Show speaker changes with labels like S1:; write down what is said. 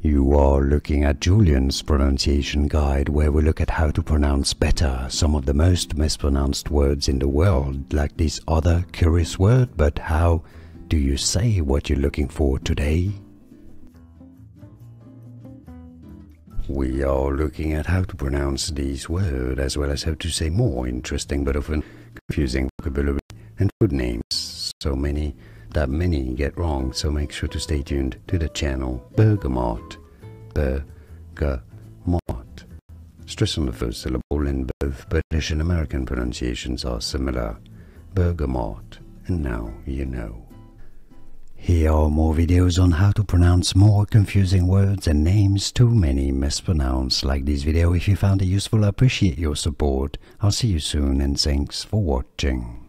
S1: You are looking at Julian's pronunciation guide, where we look at how to pronounce better some of the most mispronounced words in the world, like this other curious word. But how do you say what you're looking for today? We are looking at how to pronounce these words, as well as how to say more interesting but often confusing vocabulary and food names. That many get wrong, so make sure to stay tuned to the channel. Bergamot, Bergamot. Stress on the first syllable, in both British and American pronunciations are similar. Bergamot, and now you know. Here are more videos on how to pronounce more confusing words and names too many mispronounced. Like this video if you found it useful. I appreciate your support. I'll see you soon, and thanks for watching.